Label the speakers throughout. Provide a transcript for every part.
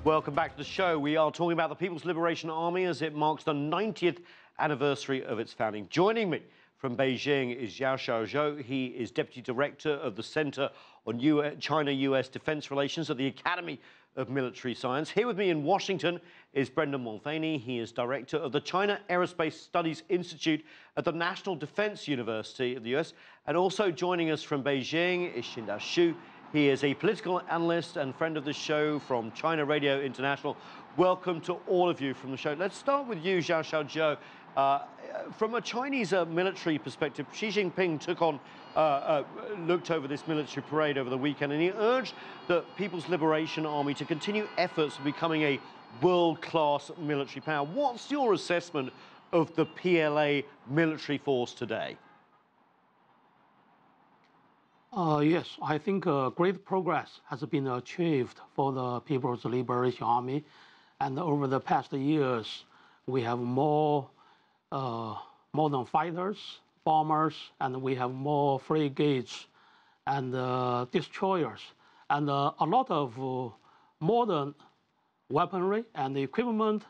Speaker 1: Welcome back to the show. We are talking about the People's Liberation Army as it marks the 90th anniversary of its founding. Joining me from Beijing is Zhao Xiaozhuo. He is Deputy Director of the Center on China-U.S. Defense Relations at the Academy of Military Science. Here with me in Washington is Mulvaney. He is Director of the China Aerospace Studies Institute at the National Defense University of the U.S. And also joining us from Beijing is Qinduo. He is a political analyst and friend of the show from China Radio International. Welcome to all of you from the show. Let's start with you, Zhao Xiaozhuo. From a Chinese military perspective, Xi Jinping looked over this military parade over the weekend, and he urged the People's Liberation Army to continue efforts of becoming a world-class military power. What's your assessment of the PLA military force today?
Speaker 2: Yes, I think great progress has been achieved for the People's Liberation Army. And over the past years, we have more modern fighters, bombers, and we have more frigates and destroyers. And a lot of modern weaponry and equipment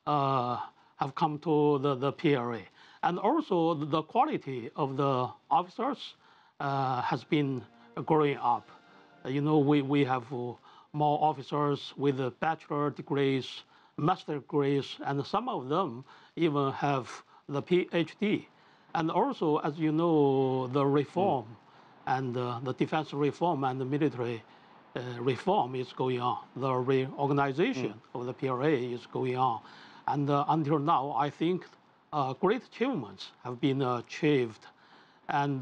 Speaker 2: have come to the PLA. And also the quality of the officers has been growing up. You know, we have more officers with bachelor degrees, master degrees, and some of them even have the PhD. And also, as you know, the reform and the defense reform and the military reform is going on. The reorganization of the PLA is going on. And until now, I think great achievements have been achieved. And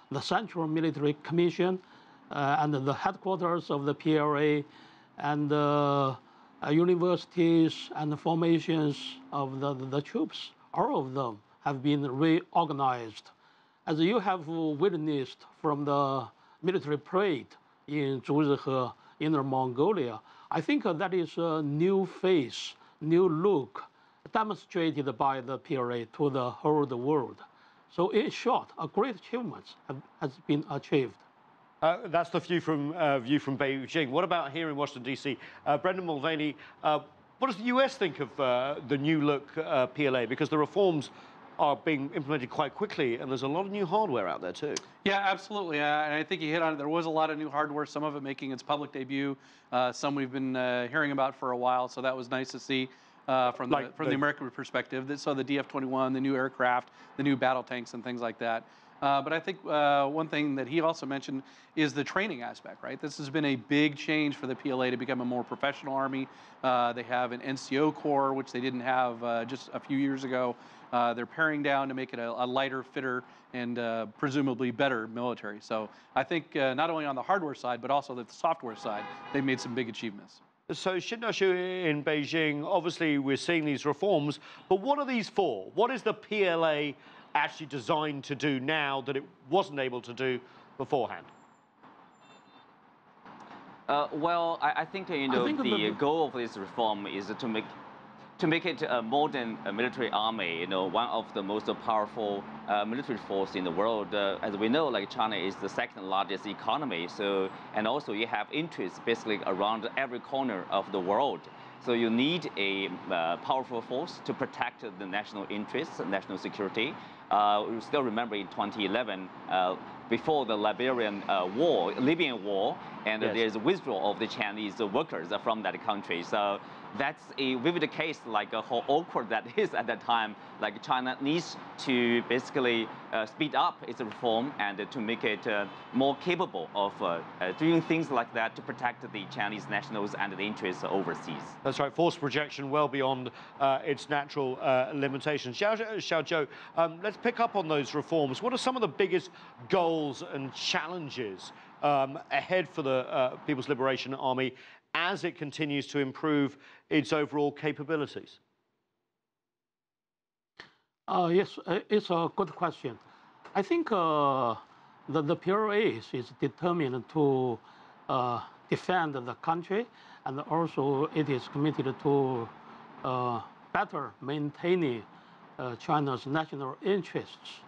Speaker 2: the Central Military Commission and the headquarters of the PLA and universities and the formations of the troops, all of them have been reorganized. As you have witnessed from the military parade in Zhuzihe, Inner Mongolia, I think that is a new face, new look demonstrated by the PLA to the whole world. So in short, a great achievement has been achieved.
Speaker 1: That's the view from Beijing. What about here in Washington, D.C.? Mulvaney, what does the U.S. think of the new look PLA? Because the reforms are being implemented quite quickly, and there's a lot of new hardware out there too.
Speaker 3: Yeah, absolutely. And I think you hit on it. There was a lot of new hardware, some of it making its public debut, some we've been hearing about for a while, so that was nice to see. From the American perspective, so the DF-21, the new aircraft, the new battle tanks, and things like that. But I think one thing that he also mentioned is the training aspect, right? This has been a big change for the PLA to become a more professional army. They have an NCO corps, which they didn't have just a few years ago. They're paring down to make it a lighter, fitter, and presumably better military. So I think not only on the hardware side, but also the software side, they've made some big achievements.
Speaker 1: So Qinduo in Beijing, obviously we're seeing these reforms, but what are these for? What is the PLA actually designed to do now that it wasn't able to do beforehand?
Speaker 4: Well, I think the goal of this reform is to make it a modern military army, one of the most powerful military force in the world. As we know, like China is the second largest economy, and also you have interests basically around every corner of the world. So you need a powerful force to protect the national interests, national security. We still remember in 2011, before the Libyan war, and yes, there's a withdrawal of the Chinese workers from that country. So that's a vivid case, like how awkward that is at that time. Like China needs to basically speed up its reform and to make it more capable of doing things like that to protect the Chinese nationals and the interests overseas.
Speaker 1: That's right, force projection well beyond its natural limitations. Xiaozhuo, let's pick up on those reforms. What are some of the biggest goals and challenges ahead for the People's Liberation Army as it continues to improve its overall capabilities?
Speaker 2: Yes, it's a good question. I think the PLA is determined to defend the country, and also it is committed to better maintaining China's national interests.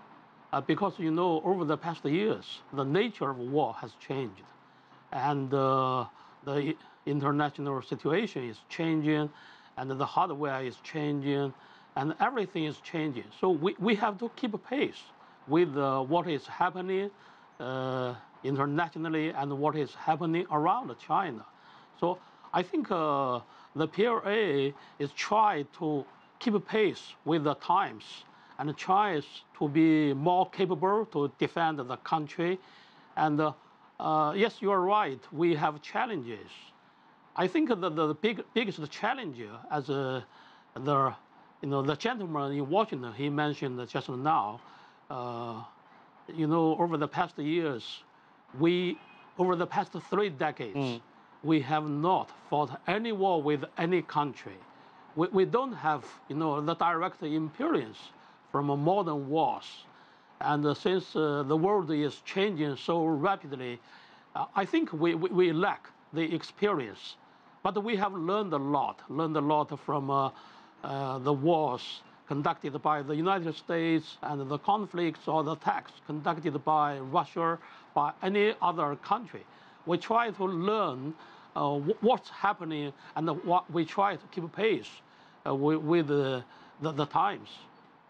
Speaker 2: Because, over the past years, the nature of war has changed. And the international situation is changing, and the hardware is changing, and everything is changing. So we have to keep pace with what is happening internationally and what is happening around China. So I think the PLA is trying to keep pace with the times and tries to be more capable to defend the country. And yes, you are right, we have challenges. I think the biggest challenge, as the gentleman in Washington, he mentioned just now, over the past years, over the past 3 decades, we have not fought any war with any country. We don't have, the direct experience from modern wars. And since the world is changing so rapidly, I think we lack the experience. But we have learned a lot from the wars conducted by the United States and the conflicts or the attacks conducted by Russia, by any other country. We try to learn what's happening, and we try to keep pace with the times.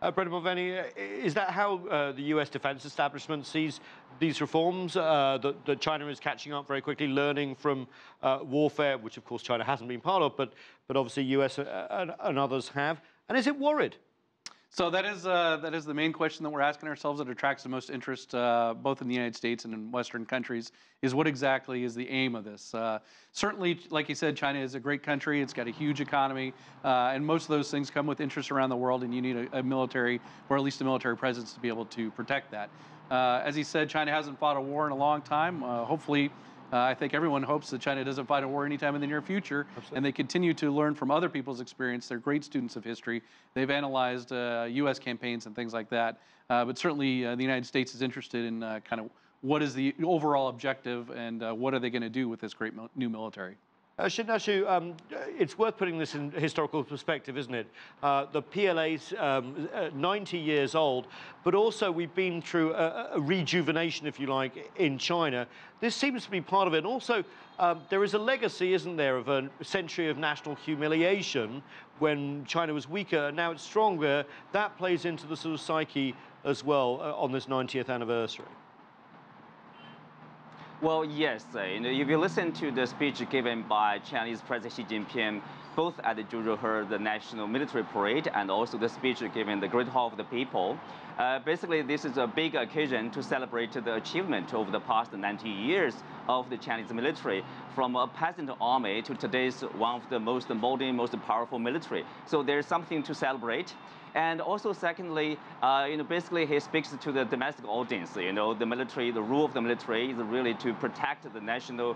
Speaker 1: Brendan Mulvaney, is that how the U.S. defense establishment sees these reforms, that China is catching up very quickly, learning from warfare, which of course China hasn't been part of, but obviously U.S. and others have? And is it worried?
Speaker 3: So that is the main question that we're asking ourselves, that attracts the most interest both in the United States and in Western countries, is what exactly is the aim of this? Certainly, like you said, China is a great country. It's got a huge economy, and most of those things come with interest around the world, and you need a military, or at least a military presence, to be able to protect that. As he said, China hasn't fought a war in a long time. Hopefully, I think everyone hopes that China doesn't fight a war anytime in the near future. Absolutely. And they continue to learn from other people's experience. They're great students of history. They've analyzed U.S. campaigns and things like that. But certainly the United States is interested in kind of what is the overall objective, and what are they going to do with this great new military.
Speaker 1: Xiaozhuo, it's worth putting this in historical perspective, isn't it? The PLA's 90 years old, but also we've been through a rejuvenation, if you like, in China. This seems to be part of it. And also, there is a legacy, isn't there, of a century of national humiliation when China was weaker, and now it's stronger. That plays into the sort of psyche as well on this 90th anniversary.
Speaker 4: Well, yes. If you listen to the speech given by Chinese President Xi Jinping, both at the Zhuzhou, the National Military Parade, and also the speech given in the Great Hall of the People, basically this is a big occasion to celebrate the achievement over the past 90 years of the Chinese military, from a peasant army to today's one of the most modern, most powerful military. So there's something to celebrate. And also, secondly, basically he speaks to the domestic audience. The military, the rule of the military is really to protect the national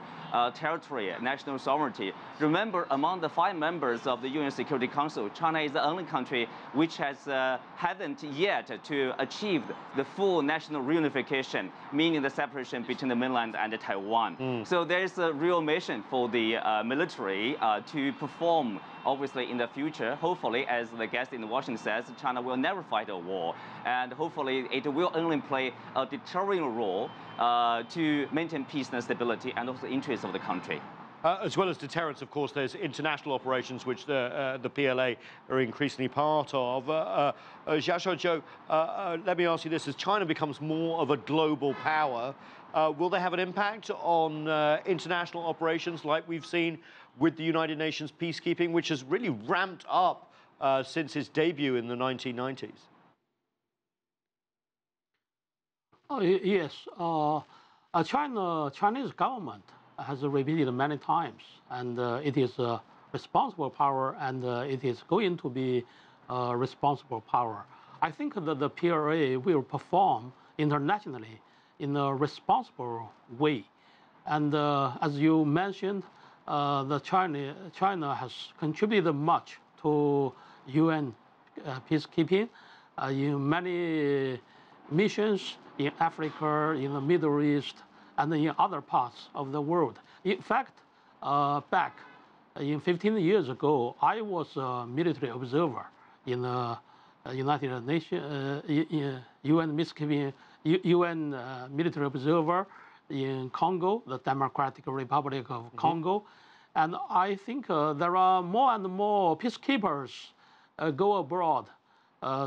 Speaker 4: territory, national sovereignty. Remember, among the 5 members of the UN Security Council, China is the only country which hasn't yet to achieve the full national reunification, meaning the separation between the mainland and Taiwan. So there's a real mission for the military to perform. Obviously, in the future, hopefully, as the guest in Washington says, China will never fight a war. And hopefully, it will only play a deterring role to maintain peace and stability and also the interests of the country.
Speaker 1: As well as deterrence, of course, there's international operations, which the PLA are increasingly part of. Zhao Xiaozhuo, let me ask you this. As China becomes more of a global power, will they have an impact on international operations like we've seen with the United Nations peacekeeping, which has really ramped up since its debut in the 1990s?
Speaker 2: Yes. Chinese government has repeated many times, and it is a responsible power, and it is going to be a responsible power. I think that the PLA will perform internationally in a responsible way. And as you mentioned, China has contributed much to UN peacekeeping in many missions in Africa, in the Middle East, and in other parts of the world. In fact, back in 15 years ago, I was a military observer in the United Nations, UN military observer in Congo, the Democratic Republic of Congo. And I think there are more and more peacekeepers go abroad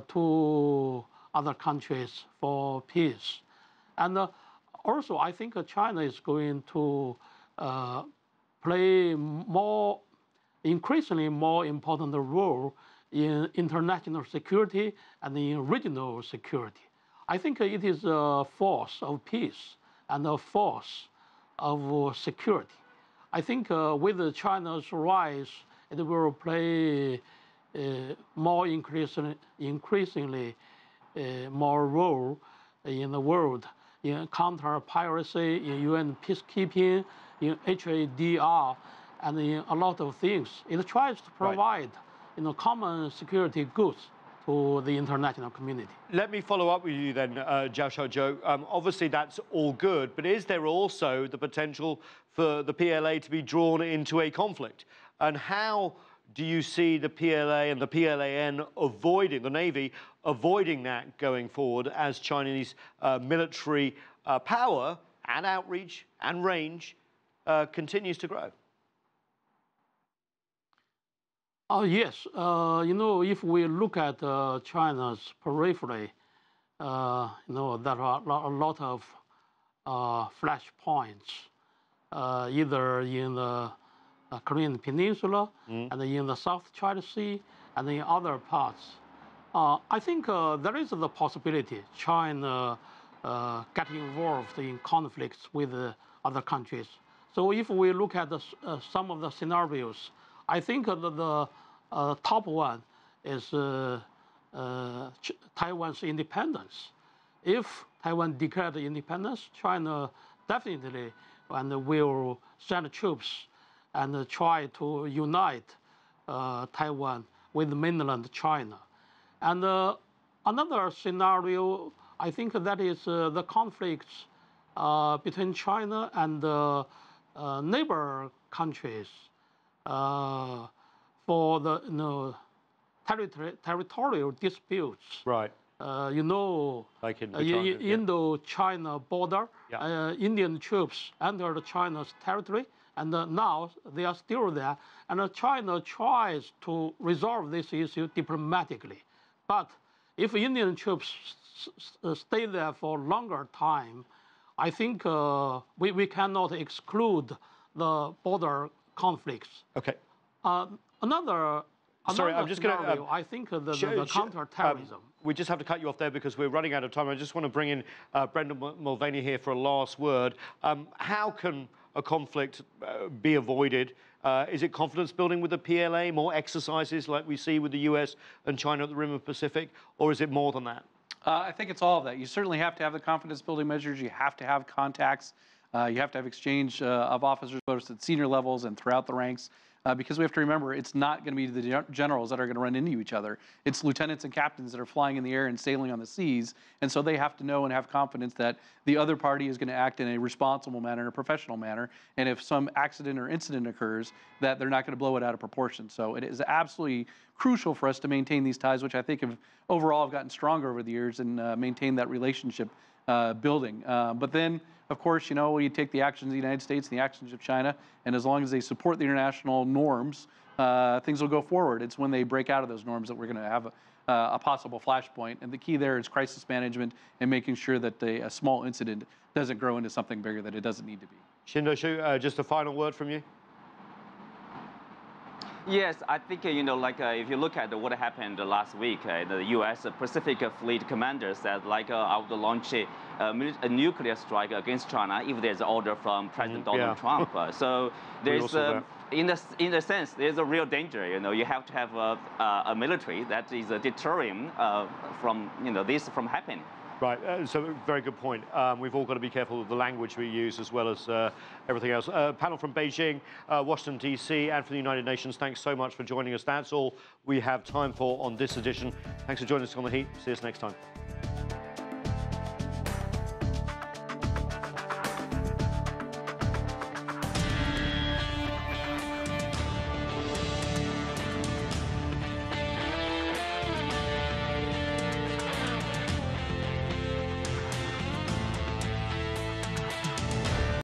Speaker 2: to other countries for peace. And also, I think China is going to play increasingly more important role in international security and in regional security. I think it is a force of peace and a force of security. I think with China's rise, it will play more increasingly more role in the world, in counter-piracy, in UN peacekeeping, in HADR, and in a lot of things. It tries to provide common security goods to the international community.
Speaker 1: Let me follow up with you then, Zhao Xiaozhuo. Obviously, that's all good, but is there also the potential for the PLA to be drawn into a conflict? And how do you see the PLA and the PLAN avoiding, the Navy, avoiding that going forward as Chinese military power and outreach and range continues to grow?
Speaker 2: Yes, if we look at China's periphery, there are a lot of flashpoints, either in the Korean Peninsula and in the South China Sea and in other parts. I think there is the possibility China get involved in conflicts with other countries. So if we look at some of the scenarios, I think the top one is Taiwan's independence. If Taiwan declared independence, China definitely will send troops and try to unite Taiwan with mainland China. And another scenario, I think that is the conflicts between China and neighbor countries for the territorial disputes.
Speaker 1: Right.
Speaker 2: Like in Indo-China border, Indian troops entered China's territory, and now they are still there. And China tries to resolve this issue diplomatically. But if Indian troops stay there for a longer time, I think we cannot exclude the border conflicts.
Speaker 1: Okay.
Speaker 2: Another
Speaker 1: I'm just going to.
Speaker 2: I think the counter-terrorism.
Speaker 1: We just have to cut you off there because we're running out of time. I just want to bring in Brendan Mulvaney here for a last word. How can a conflict be avoided? Is it confidence building with the PLA, more exercises like we see with the U.S. and China at the rim of the Pacific, or is it more than that?
Speaker 3: I think it's all of that. You certainly have to have the confidence building measures. You have to have contacts. You have to have exchange of officers, both at senior levels and throughout the ranks. Because we have to remember, it's not going to be the generals that are going to run into each other. It's lieutenants and captains that are flying in the air and sailing on the seas. And so they have to know and have confidence that the other party is going to act in a responsible manner, in a professional manner. And if some accident or incident occurs, that they're not going to blow it out of proportion. So it is absolutely crucial for us to maintain these ties, which I think have overall have gotten stronger over the years and maintain that relationship building. But then, of course, you take the actions of the United States and the actions of China, and as long as they support the international norms, things will go forward. It's when they break out of those norms that we're going to have a possible flashpoint. And the key there is crisis management and making sure that a small incident doesn't grow into something bigger that it doesn't need to be.
Speaker 1: Qinduo, just a final word from you.
Speaker 4: Yes, I think, if you look at what happened last week, the U.S. Pacific Fleet commander said, I would launch a nuclear strike against China if there's an order from President Donald Trump. So there's, in a sense, there's a real danger. You have to have a military that is deterring from, this from happening.
Speaker 1: Right, so very good point. We've all got to be careful of the language we use as well as everything else. Panel from Beijing, Washington, D.C., and from the United Nations, thanks so much for joining us. That's all we have time for on this edition. Thanks for joining us on The Heat. See us next time.